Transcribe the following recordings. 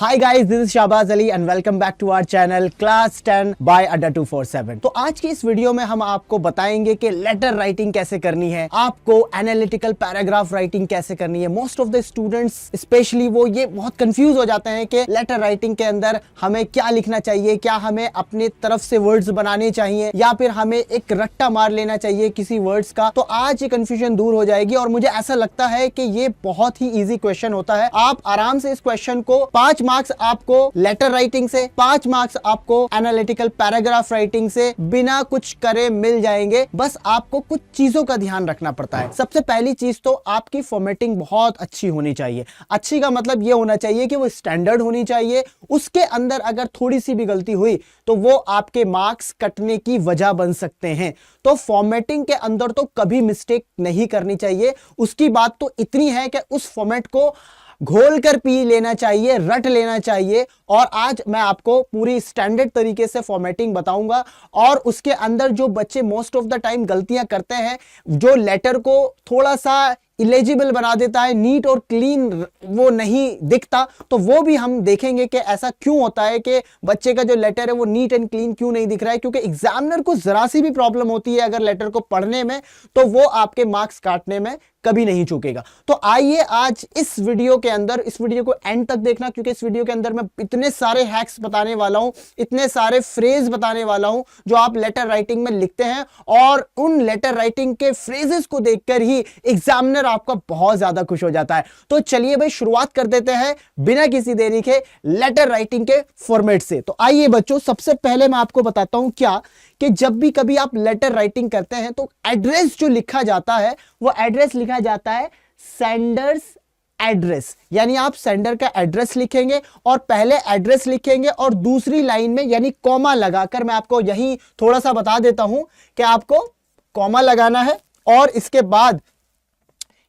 Hi guys, this is Shahbaz Ali and welcome back to our channel class 10 by Adda 247। तो आज की इस वीडियो में हम आपको बताएंगे कि लेटर राइटिंग कैसे करनी है, आपको एनालिटिकल पैराग्राफ राइटिंग कैसे करनी है। Most of the students specially वो ये बहुत कंफ्यूज हो जाते हैं कि लेटर राइटिंग के अंदर हमें क्या लिखना चाहिए, क्या हमें अपने तरफ से वर्ड्स बनाने चाहिए या फिर हमें एक रट्टा मार लेना चाहिए किसी वर्ड्स का। तो आज ये कंफ्यूजन दूर हो जाएगी और मुझे ऐसा लगता है कि ये बहुत ही इजी क्वेश्चन होता है। आप आराम से इस क्वेश्चन को 5 मार्क्स आपको लेटर राइटिंग से, 5 मार्क्स आपको एनालिटिकल पैराग्राफ राइटिंग से बिना कुछ करे मिल जाएंगे। बस आपको कुछ चीजों का ध्यान रखना पड़ता है। सबसे पहली चीज तो आपकी फॉर्मेटिंग बहुत अच्छी होनी चाहिए। अच्छी का मतलब यह होना चाहिए कि वो स्टैंडर्ड होनी चाहिए। उसके अंदर अगर थोड़ी सी भी गलती हुई तो वो आपके मार्क्स कटने की वजह बन सकते हैं। तो फॉर्मेटिंग के अंदर तो कभी मिस्टेक नहीं करनी चाहिए। उसकी बात तो इतनी है कि उस फॉर्मेट को घोल कर पी लेना चाहिए, रट लेना चाहिए। और आज मैं आपको पूरी स्टैंडर्ड तरीके से फॉर्मेटिंग बताऊंगा। और उसके अंदर जो बच्चे मोस्ट ऑफ द टाइम गलतियां करते हैं, जो लेटर को थोड़ा सा इलेजिबल बना देता है, नीट और क्लीन वो नहीं दिखता, तो वो भी हम देखेंगे कि ऐसा क्यों होता है कि बच्चे का जो लेटर है वो नीट एंड क्लीन क्यों नहीं दिख रहा है। क्योंकि एग्जामिनर को जरा सी भी प्रॉब्लम होती है अगर लेटर को पढ़ने में, तो वो आपके मार्क्स काटने में कभी नहीं चूकेगा। तो आइए आज इस वीडियो के अंदर, इस वीडियो को एंड तक देखना, क्योंकि इस वीडियो के अंदर मैं इतने सारे हैक्स बताने वाला हूं, इतने सारे फ्रेज बताने वाला हूं जो आप लेटर राइटिंग में लिखते हैं, और उन लेटर राइटिंग के फ्रेजेस को देखकर ही एग्जामिनर आपका बहुत ज्यादा खुश हो जाता है। तो चलिए भाई शुरुआत कर देते हैं बिना किसी देरी के लेटर राइटिंग के फॉर्मेट से। तो आइए बच्चों, सबसे पहले मैं आपको बताता हूं क्या कि जब भी कभी आप लेटर राइटिंग करते हैं तो एड्रेस जो लिखा जाता है वो एड्रेस लिखा जाता है सेंडर्स एड्रेस। यानी आप सेंडर का एड्रेस लिखेंगे और पहले एड्रेस लिखेंगे और दूसरी लाइन में यानी कॉमा लगाकर, मैं आपको यही थोड़ा सा बता देता हूं कि आपको कॉमा लगाना है और इसके बाद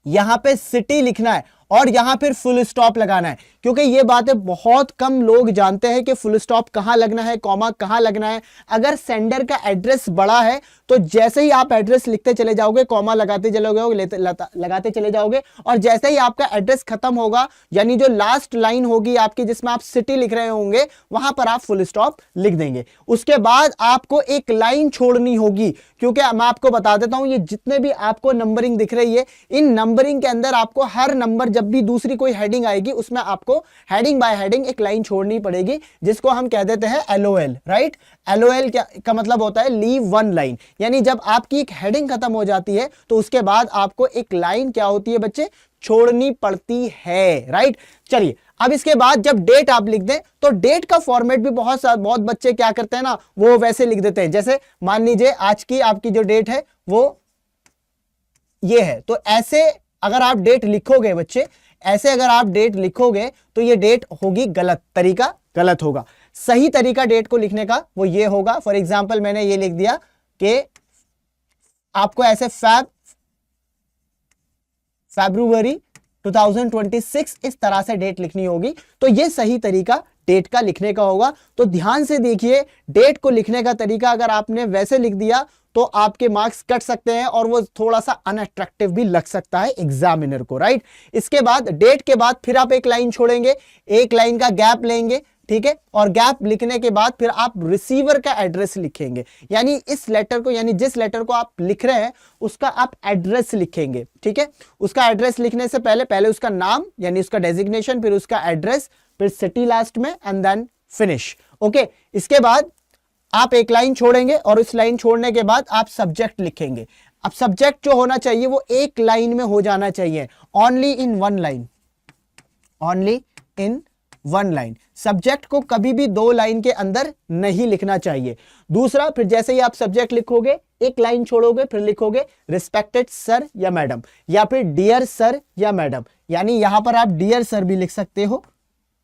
यहां पे सिटी लिखना है और यहां फिर फुल स्टॉप लगाना है। क्योंकि ये बातें बहुत कम लोग जानते हैं कि फुल स्टॉप कहां लगना है, कॉमा कहां लगना है। अगर सेंडर का एड्रेस बड़ा है तो जैसे ही आप एड्रेस लिखते चले जाओगे, कॉमा लगाते चले जाओगे, और जैसे ही आपका एड्रेस खत्म होगा, यानी जो लास्ट लाइन होगी आपकी जिसमें आप सिटी लिख रहे होंगे, वहां पर आप फुल स्टॉप लिख देंगे। उसके बाद आपको एक लाइन छोड़नी होगी, क्योंकि मैं आपको बता देता हूं, ये जितने भी आपको नंबरिंग दिख रही है, इन नंबरिंग के अंदर आपको हर नंबर, जब भी दूसरी कोई हेडिंग आएगी उसमें आपको हेडिंग बाय हेडिंग एक लाइन छोड़नी पड़ेगी, जिसको हम कह देते हैं LOL, राइट। LOL क्या का मतलब होता है लीव वन लाइन। यानी जब आपकी एक हेडिंग खत्म हो जाती है तो उसके बाद आपको एक लाइन क्या होती है बच्चे, छोड़नी पड़ती है, राइट। चलिए अब इसके बाद जब डेट आप लिख दें तो डेट का फॉर्मेट भी बहुत बच्चे क्या करते हैं ना, वो वैसे लिख देते हैं। जैसे मान लीजिए आज की आपकी जो डेट है वो ये है, तो ऐसे अगर आप डेट लिखोगे बच्चे, ऐसे अगर आप डेट लिखोगे तो ये डेट होगी गलत, तरीका गलत होगा। सही तरीका डेट को लिखने का वो ये होगा, फॉर एग्जांपल मैंने ये लिख दिया कि आपको ऐसे फरवरी 2026 इस तरह से डेट लिखनी होगी। तो ये सही तरीका डेट का लिखने का होगा। तो ध्यान से देखिए, डेट को लिखने का तरीका अगर आपने वैसे लिख दिया तो आपके मार्क्स कट सकते हैं और वो थोड़ा सा अनअट्रैक्टिव भी लग सकता है एग्जामिनर को, राइट। इसके बाद डेट के बाद फिर आप एक लाइन छोड़ेंगे, एक लाइन का गैप लेंगे, ठीक है। और गैप लिखने के बाद फिर आप रिसीवर का एड्रेस लिखेंगे। यानी इस लेटर को, यानी जिस लेटर को आप लिख रहे हैं उसका आप एड्रेस लिखेंगे, ठीक है। उसका एड्रेस लिखने से पहले उसका नाम यानी उसका डेजिग्नेशन, फिर उसका एड्रेस, फिर सिटी लास्ट में, एंड देन फिनिश, ओके। इसके बाद आप एक लाइन छोड़ेंगे और इस लाइन छोड़ने के बाद आप सब्जेक्ट लिखेंगे। अब सब्जेक्ट जो होना चाहिए वो एक लाइन में हो जाना चाहिए, only in one line, only in one line. Subject को कभी भी 2 लाइन के अंदर नहीं लिखना चाहिए। दूसरा, फिर जैसे ही आप सब्जेक्ट लिखोगे एक लाइन छोड़ोगे, फिर लिखोगे रिस्पेक्टेड सर या मैडम, या फिर डियर सर या मैडम। यानी यहां पर आप डियर सर भी लिख सकते हो,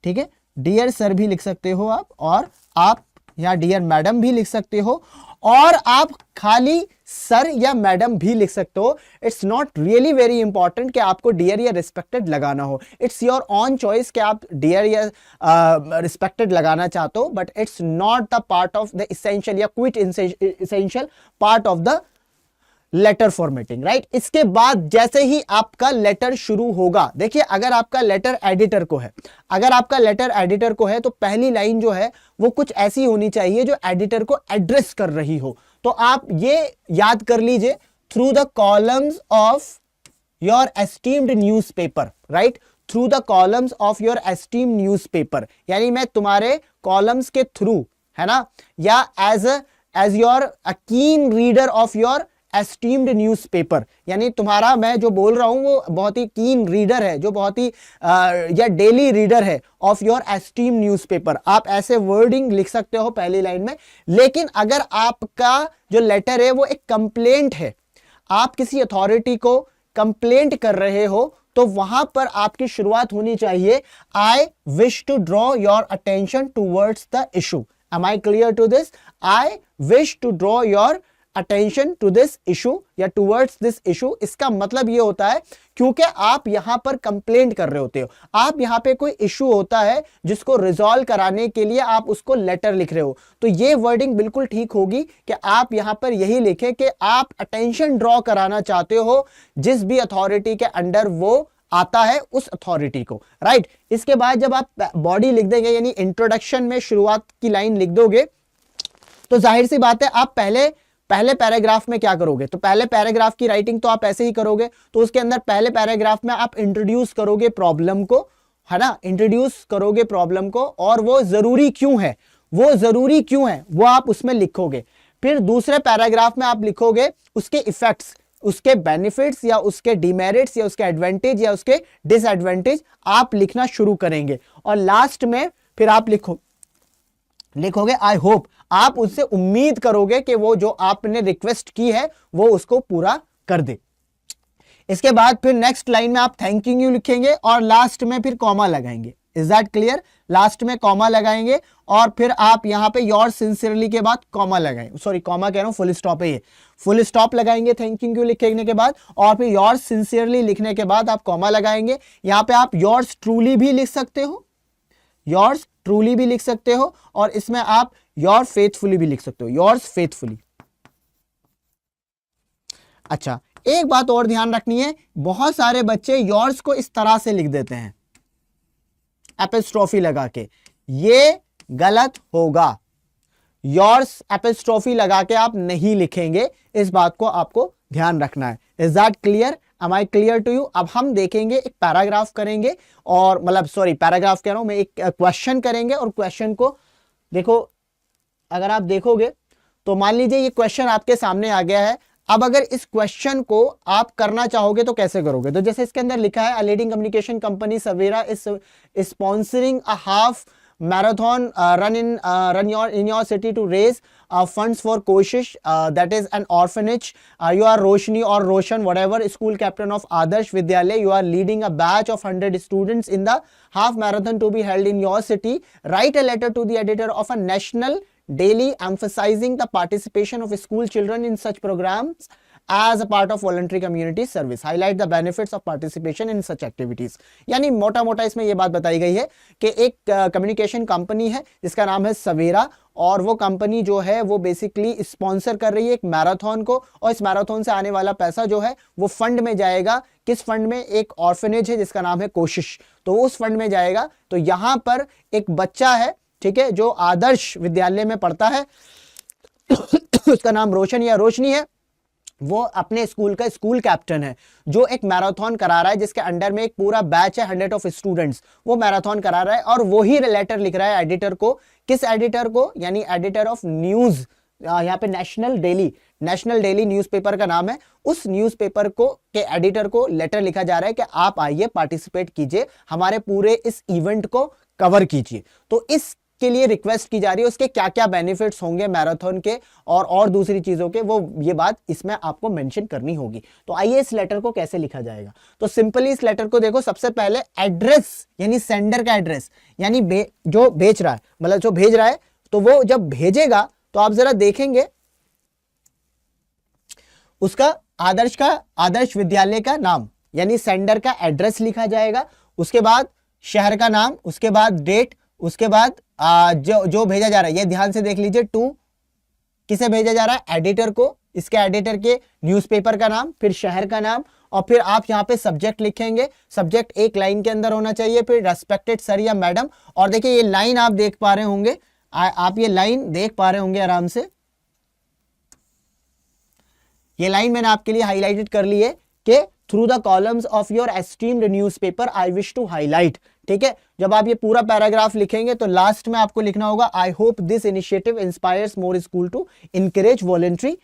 ठीक है, डियर सर भी लिख सकते हो आप, और आप या डियर मैडम भी लिख सकते हो, और आप खाली सर या मैडम भी लिख सकते हो। It's not really very important कि आपको डियर या रिस्पेक्टेड लगाना हो। इट्स योर ऑन चॉइस कि आप डियर या रिस्पेक्टेड लगाना चाहते हो, but it's not the part of the essential या quite essential part of the letter formatting, right. इसके बाद जैसे ही आपका लेटर शुरू होगा, देखिए अगर आपका लेटर एडिटर को है, अगर आपका लेटर एडिटर को है तो पहली लाइन जो है वो कुछ ऐसी होनी चाहिए जो एडिटर को एड्रेस कर रही हो। तो आप ये याद कर लीजिए, through the columns of your esteemed newspaper, right, through the columns of your esteemed newspaper, यानी मैं तुम्हारे कॉलम्स के थ्रू, है ना, या एज योर अ कीन reader of your esteemed newspaper, यानी तुम्हारा मैं जो बोल रहा हूं वो बहुत ही कीन रीडर है, जो बहुत ही या डेली रीडर है ऑफ योर एस्टीम्ड न्यूज़पेपर। आप ऐसे वर्डिंग लिख सकते हो पहली लाइन में। लेकिन अगर आपका जो लेटर है वो एक कंप्लेंट है, आप किसी अथॉरिटी को कंप्लेंट कर रहे हो, तो वहां पर आपकी शुरुआत होनी चाहिए, I wish to draw your attention towards the issue. Am I clear to this? I wish to draw your attention to this issue या टूवर्ड्स दिस इशू। इसका मतलब ये होता है क्योंकि आप यहां पर कंप्लेंट कर रहे होते हो, आप यहां पे कोई इशू होता है जिसको रिजॉल्व कराने के लिए आप उसको लेटर लिख रहे हो, तो ये वर्डिंग बिल्कुल ठीक होगी कि आप यहां पर यही लिखें कि आप अटेंशन ड्रॉ कराना चाहते हो जिस भी अथॉरिटी के अंडर वो आता है उस अथॉरिटी को, राइट। इसके बाद जब आप बॉडी लिख देंगे, यानी इंट्रोडक्शन में शुरुआत की लाइन लिख दोगे, तो जाहिर सी बात है आप पहले पैराग्राफ में क्या करोगे, तो पहले पैराग्राफ की राइटिंग तो आप ऐसे ही करोगे। तो उसके अंदर पहले पैराग्राफ में आप इंट्रोड्यूस करोगे प्रॉब्लम को, है ना, इंट्रोड्यूस करोगे प्रॉब्लम को, और वो जरूरी क्यों है, वो जरूरी क्यों है वो आप उसमें लिखोगे। फिर दूसरे पैराग्राफ में आप लिखोगे उसके इफेक्ट्स, उसके बेनिफिट्स या उसके डिमेरिट्स या उसके एडवांटेज या उसके डिसएडवांटेज आप लिखना शुरू करेंगे। और लास्ट में फिर आप लिखोगे आई होप, आप उससे उम्मीद करोगे कि वो जो आपने रिक्वेस्ट की है वो उसको पूरा कर दे। इसके बाद फिर नेक्स्ट लाइन में आप थैंकिंग यू लिखेंगे और लास्ट में फिर कॉमा लगाएंगे। Is that clear? लास्ट में कॉमा लगाएंगे और फिर आप यहां पे योर सिंसियरली के बाद कॉमा लगाएंगे, सॉरी कॉमा कह रहा हूं, फुल स्टॉप है ये, फुल स्टॉप लगाएंगे थैंकिंग यू लिखने के बाद, और फिर योर सिंसियरली लिखने के बाद आप कॉमा लगाएंगे। यहां पे आप योर्स ट्रूली भी लिख सकते हो, योर्स ट्रूली भी लिख सकते हो, और इसमें आप योर फेथफुली भी लिख सकते हो, योर्स फेथफुली। अच्छा, एक बात और ध्यान रखनी है, बहुत सारे बच्चे योर्स को इस तरह से लिख देते हैं एपिस्ट्रोफी लगा के, ये गलत होगा। योर्स एपिस्ट्रोफी लगा के आप नहीं लिखेंगे, इस बात को आपको ध्यान रखना है। Is that clear? Am I clear to you? अब हम देखेंगे, एक पैराग्राफ करेंगे, और मतलब सॉरी पैराग्राफ कह रहा हूं मैं, एक क्वेश्चन करेंगे, और क्वेश्चन को देखो, अगर आप देखोगे तो मान लीजिए ये क्वेश्चन आपके सामने आ गया है। अब अगर इस क्वेश्चन को आप करना चाहोगे तो कैसे करोगे? तो जैसे इसके अंदर लिखा है, a leading communication company Savera is sponsoring a half marathon run in your city to raise funds for Koshish, that is an orphanage. You are Roshni or Roshan, whatever, school captain of Adarsh Vidyalaya. You are leading a batch of 100 students in the half marathon to be held in your city. Write a letter to the editor of a national daily emphasizing the participation of school children in such programs as a part of voluntary community service. Highlight the benefits of participation in such activities. यानी मोटा मोटा इसमें ये बात बताई गई है कि एक कम्युनिकेशन कंपनी है जिसका नाम है सवेरा, और वो कंपनी जो है वो बेसिकली स्पॉन्सर कर रही है एक मैराथन को, और इस मैराथन से आने वाला पैसा जो है वो फंड में जाएगा। किस फंड में? एक ऑर्फनेज है जिसका नाम है कोशिश, तो उस फंड में जाएगा। तो यहां पर एक बच्चा है, ठीक है, जो आदर्श विद्यालय में पढ़ता है उसका नाम रोशन या रोशनी है, वो अपने स्कूल का स्कूल कैप्टन है जो एक मैराथन करा रहा है जिसके अंडर में एक पूरा बैच है 100 ऑफ स्टूडेंट्स, वो मैराथन करा रहा है, और वही लेटर लिख रहा है एडिटर को। किस एडिटर को? यानी एडिटर ऑफ न्यूज, यहाँ पे नेशनल डेली न्यूज़पेपर का नाम है, उस न्यूज़पेपर को के एडिटर को लेटर लिखा जा रहा है कि आप आइए, पार्टिसिपेट कीजिए, हमारे पूरे इस इवेंट को कवर कीजिए। तो इस के लिए रिक्वेस्ट की जा रही है, उसके क्या क्या बेनिफिट्स होंगे मैराथन के और दूसरी चीजों के, वो ये बात इसमें आपको मेंशन करनी होगी। तो आइए इस लेटर को कैसे लिखा जाएगा। तो सिंपली इस लेटर को देखो, सबसे पहले एड्रेस यानी सेंडर का एड्रेस, यानी जो बेच रहा है, मतलब जो भेज रहा है, तो वो जब भेजेगा तो आप जरा देखेंगे उसका आदर्श विद्यालय का नाम यानी सेंडर का एड्रेस लिखा जाएगा, उसके बाद शहर का नाम, उसके बाद डेट, उसके बाद जो भेजा जा रहा है, ये ध्यान से देख लीजिए, टू किसे भेजा जा रहा है? एडिटर को, इसके एडिटर के न्यूज़पेपर का नाम, फिर शहर का नाम, और फिर आप यहाँ पे सब्जेक्ट लिखेंगे। सब्जेक्ट एक लाइन के अंदर होना चाहिए, फिर रेस्पेक्टेड सर या मैडम। और देखिए ये लाइन आप देख पा रहे होंगे, आप ये लाइन देख पा रहे होंगे आराम से। ये लाइन मैंने आपके लिए हाईलाइटेड कर ली है कि through the columns of your esteemed newspaper I wish to highlight. ठीक है, जब आप ये पूरा पैराग्राफ लिखेंगे तो लास्ट में आपको लिखना होगा I hope this initiative inspires more school to encourage voluntary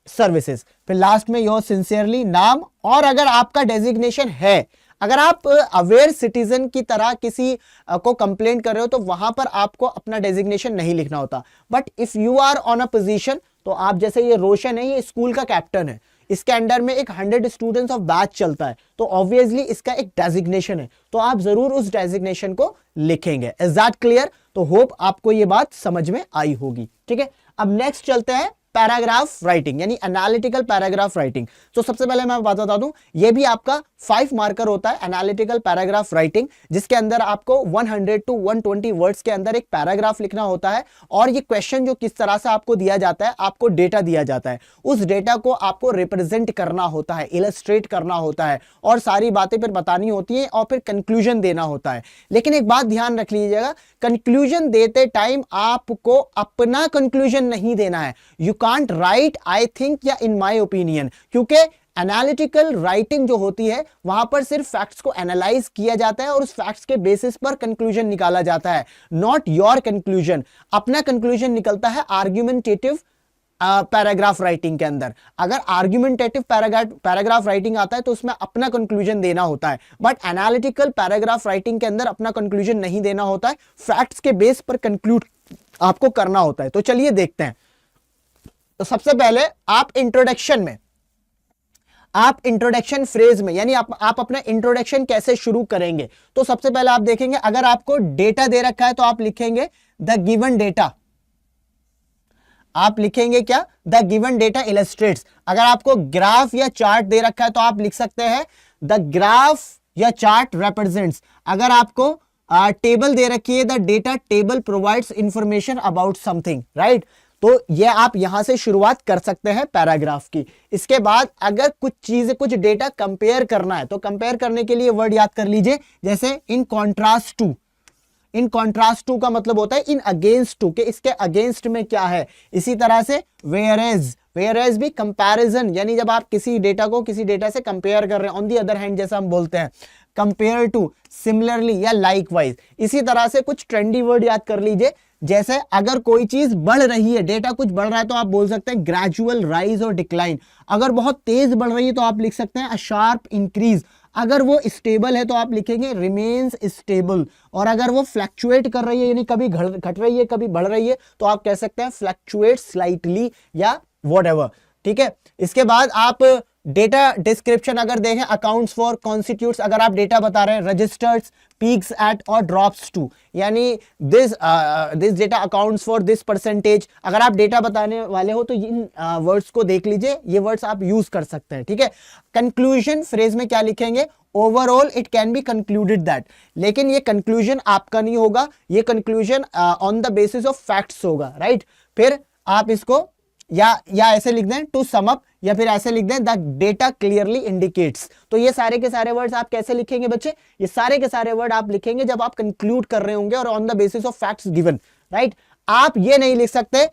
services. फिर लास्ट में योर सिंसियरली नाम, और अगर आपका डेजिग्नेशन है, अगर आप अवेयर सिटीजन की तरह किसी को कंप्लेंट कर रहे हो तो वहां पर आपको अपना डेजिग्नेशन नहीं लिखना होता। But if you are on a position, तो आप जैसे ये रोशन है, ये स्कूल का कैप्टन है, इसके अंडर में एक 100 स्टूडेंट्स ऑफ बैच चलता है, तो ऑब्वियसली इसका एक डेजिग्नेशन है, तो आप जरूर उस डेजिग्नेशन को लिखेंगे। Is that clear? तो होप आपको ये बात समझ में आई होगी। ठीक है, अब नेक्स्ट चलते हैं पैराग्राफ राइटिंग, यानी एनालिटिकल पैराग्राफ राइटिंग। तो सबसे पहले मैं बात बता दूं, ये भी आपका 5 मार्कर होता है एनालिटिकल पैराग्राफ राइटिंग, जिसके अंदर आपको 100 to 120 वर्ड्स के अंदर एक पैराग्राफ लिखना होता है। और ये क्वेश्चन जो किस तरह से आपको दिया जाता है, आपको डेटा दिया जाता है, उस डेटा को आपको रिप्रेजेंट करना होता है, इलस्ट्रेट करना होता है, और सारी बातें फिर बतानी होती है, और फिर कंक्लूजन देना होता है। लेकिन एक बात ध्यान रख लीजिएगा, कंक्लूजन देते टाइम आपको अपना कंक्लूजन नहीं देना है। You can't right I think या इन माई ओपिनियन, क्योंकि एनालिटिकल राइटिंग जो होती है वहां पर सिर्फ फैक्ट्स को एनालाइज किया जाता है और उस फैक्ट्स के बेसिस पर कंक्लूजन निकाला जाता है, नॉट योर कंक्लूजन। अपना कंक्लूजन निकलता है आर्ग्यूमेंटेटिव पैराग्राफ राइटिंग के अंदर। अगर आर्ग्यूमेंटेटिव पैराग्राफ राइटिंग आता है तो उसमें अपना कंक्लूजन देना होता है, बट एनालिटिकल पैराग्राफ राइटिंग के अंदर अपना कंक्लूजन नहीं देना होता है, फैक्ट्स के बेस पर कंक्लूड आपको करना होता है। तो चलिए देखते हैं। तो सबसे पहले आप इंट्रोडक्शन फ्रेज में, यानी आप अपना इंट्रोडक्शन कैसे शुरू करेंगे। तो सबसे पहले आप देखेंगे, अगर आपको डेटा दे रखा है तो आप लिखेंगे द गिवन डेटा। आप लिखेंगे क्या? The given data illustrates. अगर आपको ग्राफ या चार्ट दे रखा है तो आप लिख सकते हैं द ग्राफ या चार्ट रिप्रेजेंट्स। अगर आपको टेबल दे रखी है, the data table provides information about something, right. तो ये आप यहां से शुरुआत कर सकते हैं पैराग्राफ की। इसके बाद अगर कुछ डेटा कंपेयर करना है तो कंपेयर करने के लिए वर्ड याद कर लीजिए, जैसे in contrast to. In contrast to का मतलब होता है इन अगेंस्ट टू, के इसके अगेंस्ट में क्या है। इसी तरह से वेयरएज भी कंपैरिजन, यानी जब आप किसी डेटा को किसी डेटा से कंपेयर कर रहे हैं। ऑन दी अदर हैंड जैसा हम बोलते हैं कंपेयर टू, सिमिलरली या लाइकवाइज। इसी तरह से कुछ ट्रेंडी वर्ड याद कर लीजिए, जैसे अगर कोई चीज बढ़ रही है, डेटा कुछ बढ़ रहा है तो आप बोल सकते हैं ग्रेजुअल राइज और डिक्लाइन। अगर बहुत तेज बढ़ रही है तो आप लिख सकते हैं अ शार्प इंक्रीज। अगर वो स्टेबल है तो आप लिखेंगे रिमेन्स स्टेबल। और अगर वो फ्लैक्चुएट कर रही है, यानी कभी घट रही है कभी बढ़ रही है, तो आप कह सकते हैं फ्लैक्चुएट स्लाइटली या व्हाटएवर। ठीक है, इसके बाद आप डेटा डिस्क्रिप्शन अगर देखें, अकाउंट्स फॉर कॉन्स्टिट्यूट्स, अगर आप डेटा बता रहे हैं रजिस्टर्स, पीक्स एट और ड्रॉप्स टू, यानी this data accounts for this percentage. अगर आप डेटा बताने वाले हो तो इन वर्ड्स को देख लीजिए, ये वर्ड्स आप यूज कर सकते हैं। ठीक है, कंक्लूजन फ्रेज में क्या लिखेंगे? Overall it can be concluded that. लेकिन ये कंक्लूजन आपका नहीं होगा, ये conclusion on the basis of facts होगा, राइट। फिर आप इसको या ऐसे लिख दें टू सम अप, या फिर ऐसे लिख दें द डेटा क्लियरली इंडिकेट्स। तो ये सारे के सारे वर्ड्स आप कैसे लिखेंगे बच्चे? ये सारे के सारे वर्ड आप लिखेंगे जब आप कंक्लूड कर रहे होंगे और on the basis of facts given, right. आप ये नहीं लिख सकते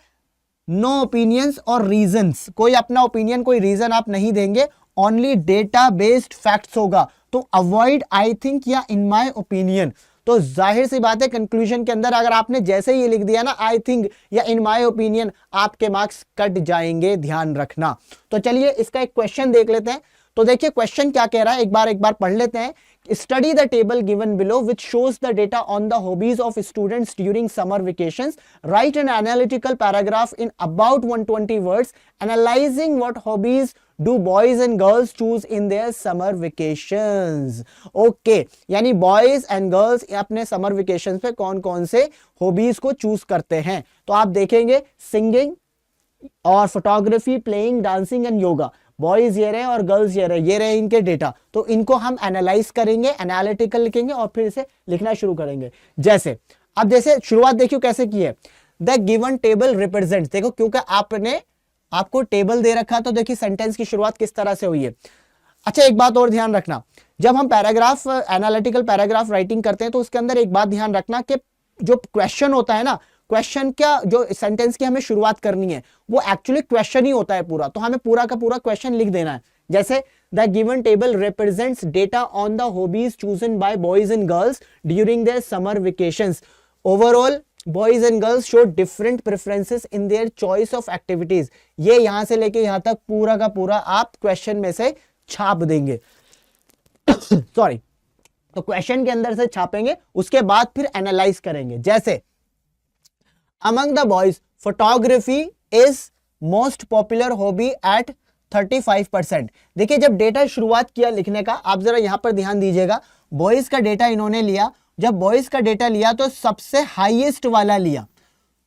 नो ओपिनियंस और रीजंस, कोई अपना ओपिनियन कोई रीजन आप नहीं देंगे, ओनली डेटा बेस्ड फैक्ट्स होगा। तो अवॉइड आई थिंक या इन माय ओपिनियन। तो जाहिर सी बात है कंक्लूजन के अंदर अगर आपने जैसे ही लिख दिया ना आई थिंक या इन माय ओपिनियन, आपके मार्क्स कट जाएंगे, ध्यान रखना। तो चलिए इसका एक क्वेश्चन देख लेते हैं। तो देखिए क्वेश्चन क्या कह रहा है, एक बार पढ़ लेते हैं। Study the table given below which shows the data on the hobbies of students during summer vacations. Right an analytical paragraph in about 120 words analysing what hobbies do boys and girls choose in their summer vacations। Okay, यानी boys and girls अपने summer vacation पे कौन कौन से hobbies को choose करते हैं। तो आप देखेंगे सिंगिंग और photography, playing, dancing and yoga. Boys ये रहे और गर्ल्स ये रहे इनके डेटा। तो इनको हम एनालाइज करेंगे, एनालिटिकल लिखेंगे और फिर इसे लिखना शुरू करेंगे। जैसे शुरुआत देखियो कैसे की है। द गिवन टेबल रिप्रेजेंट्स, देखो क्योंकि आपने आपको टेबल दे रखा, तो देखिए सेंटेंस की शुरुआत किस तरह से हुई है। अच्छा, एक बात और ध्यान रखना, जब हम पैराग्राफ एनालिटिकल पैराग्राफ राइटिंग करते हैं तो उसके अंदर एक बात ध्यान रखना कि जो क्वेश्चन होता है ना, क्वेश्चन क्या जो सेंटेंस की हमें शुरुआत करनी है वो एक्चुअली क्वेश्चन ही होता है पूरा, तो हमें पूरा का पूरा क्वेश्चन लिख देना है। जैसे the given table represents data on the hobbies chosen bye boys and girls during their summer vacations. Overall boys and girls show different preferences in their choice of activities. ये यहां से लेके यहां तक पूरा का पूरा आप क्वेश्चन में से छाप देंगे सॉरी, तो क्वेश्चन के अंदर से छापेंगे, उसके बाद फिर एनालाइज करेंगे। जैसे among the boys photography is most popular hobby at 35%। देखिए जब डेटा शुरुआत किया लिखने का, आप जरा यहां पर ध्यान दीजिएगा, बॉयज का डेटा इन्होंने लिया, जब बॉयज का डेटा लिया तो सबसे हाईएस्ट वाला लिया।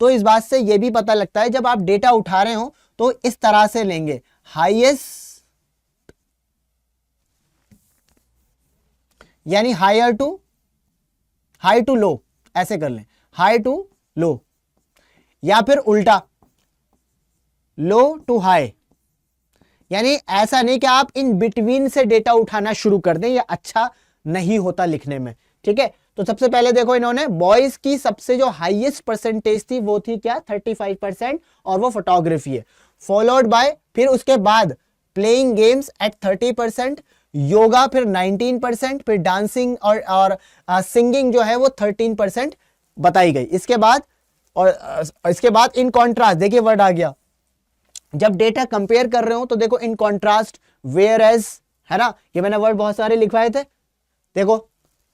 तो इस बात से यह भी पता लगता है जब आप डेटा उठा रहे हो तो इस तरह से लेंगे, हाईएस्ट यानी हाई टू लो, ऐसे कर लें, हाई टू लो, या फिर उल्टा लो टू हाई, यानी ऐसा नहीं कि आप इन बिटवीन से डेटा उठाना शुरू कर दें, ये अच्छा नहीं होता लिखने में, ठीक है। तो सबसे पहले देखो इन्होंने बॉयज की सबसे जो हाईएस्ट परसेंटेज थी वो थी क्या, 35%, और वो फोटोग्राफी है। फॉलोड बाय, फिर उसके बाद प्लेइंग गेम्स एट 30%, योगा फिर 19%, फिर डांसिंग और सिंगिंग जो है वो 13% बताई गई। इसके बाद इन कॉन्ट्रास्ट, देखिए वर्ड आ गया, जब डेटा कंपेयर कर रहे हो तो देखो इन कॉन्ट्रास्ट, वेयर एज, है ना, ये मैंने वर्ड बहुत सारे लिखवाए थे, देखो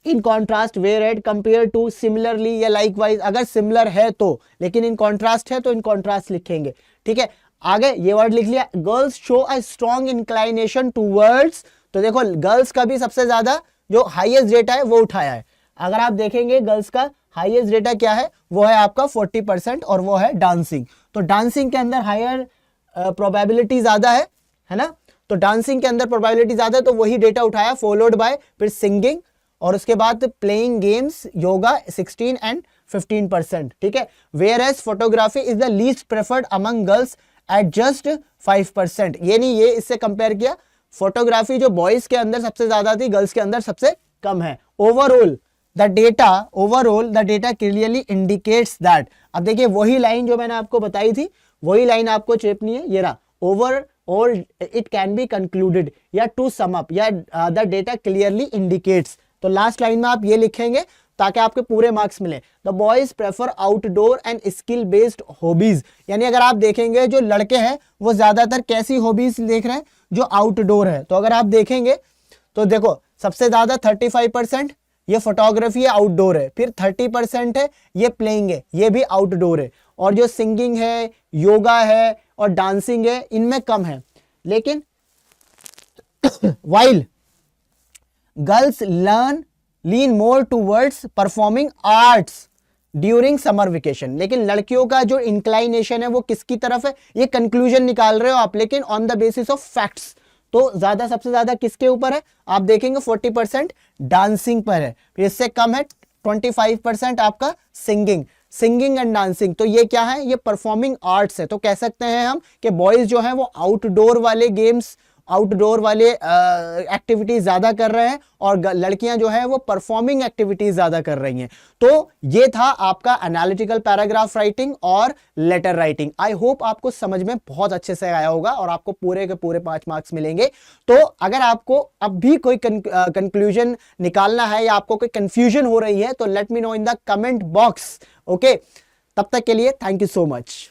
in contrast, whereas, compare to, similarly या लाइकवाइज, अगर सिमिलर है तो, लेकिन इन कॉन्ट्रास्ट है तो इन कॉन्ट्रास्ट लिखेंगे, ठीक है। आगे ये वर्ड लिख लिया, girls show a strong inclination towards, तो देखो गर्ल्स का भी सबसे ज्यादा जो हाईएस्ट डेटा है वो उठाया है। अगर आप देखेंगे गर्ल्स का हाईएस्ट डेटा क्या है, वो है आपका 40%, और वो है डांसिंग। तो डांसिंग के अंदर हायर प्रोबेबिलिटी ज्यादा है ना, तो डांसिंग के अंदर प्रोबेबिलिटी ज्यादा है तो वही डेटा उठाया। फॉलोड बाय फिर सिंगिंग, और उसके बाद प्लेइंग गेम्स, योगा 16 एंड 15%, ठीक है। Whereas photography is the least preferred among girls at just 5%, ये नहीं, ये इससे कंपेयर किया, फोटोग्राफी जो बॉयज के अंदर सबसे ज्यादा थी, गर्ल्स के अंदर सबसे कम है। Overall the data clearly indicates that, अब देखिए वही लाइन जो मैंने आपको बताई थी वही लाइन आपको चेपनी है, ये रहा, overall it can be concluded, या टू सम अप, या द डेटा क्लियरली इंडिकेट्स, तो लास्ट लाइन में आप ये लिखेंगे ताकि आपके पूरे मार्क्स मिले। The boys prefer outdoor and skill based hobbies, यानी अगर आप देखेंगे जो लड़के हैं वो ज्यादातर कैसी हॉबीज देख रहे हैं, जो आउटडोर है। तो अगर आप देखेंगे तो देखो सबसे ज्यादा 35% ये फोटोग्राफी है, आउटडोर है, फिर 30% है ये प्लेइंग है, ये भी आउटडोर है, और जो सिंगिंग है, योगा है और डांसिंग है इनमें कम है। लेकिन while girls lean more towards performing arts during summer vacation, लेकिन लड़कियों का जो इंक्लाइनेशन है वो किसकी तरफ है, ये कंक्लूजन निकाल रहे हो आप, लेकिन on the basis of facts. तो ज्यादा सबसे ज्यादा किसके ऊपर है, आप देखेंगे 40% डांसिंग पर है, फिर इससे कम है 25% आपका सिंगिंग एंड डांसिंग। तो ये क्या है, ये परफॉर्मिंग आर्ट्स है। तो कह सकते हैं हम कि बॉयज जो है वो आउटडोर वाले गेम्स, आउटडोर वाले एक्टिविटीज ज्यादा कर रहे हैं, और लड़कियां जो है वो परफॉर्मिंग एक्टिविटीज ज्यादा कर रही हैं। तो ये था आपका एनालिटिकल पैराग्राफ राइटिंग और लेटर राइटिंग। आई होप आपको समझ में बहुत अच्छे से आया होगा और आपको पूरे के पूरे 5 मार्क्स मिलेंगे। तो अगर आपको अब भी कोई कंक्लूजन निकालना है या आपको कोई कंफ्यूजन हो रही है तो let me know in the comment box. Okay, तब तक के लिए थैंक यू सो मच।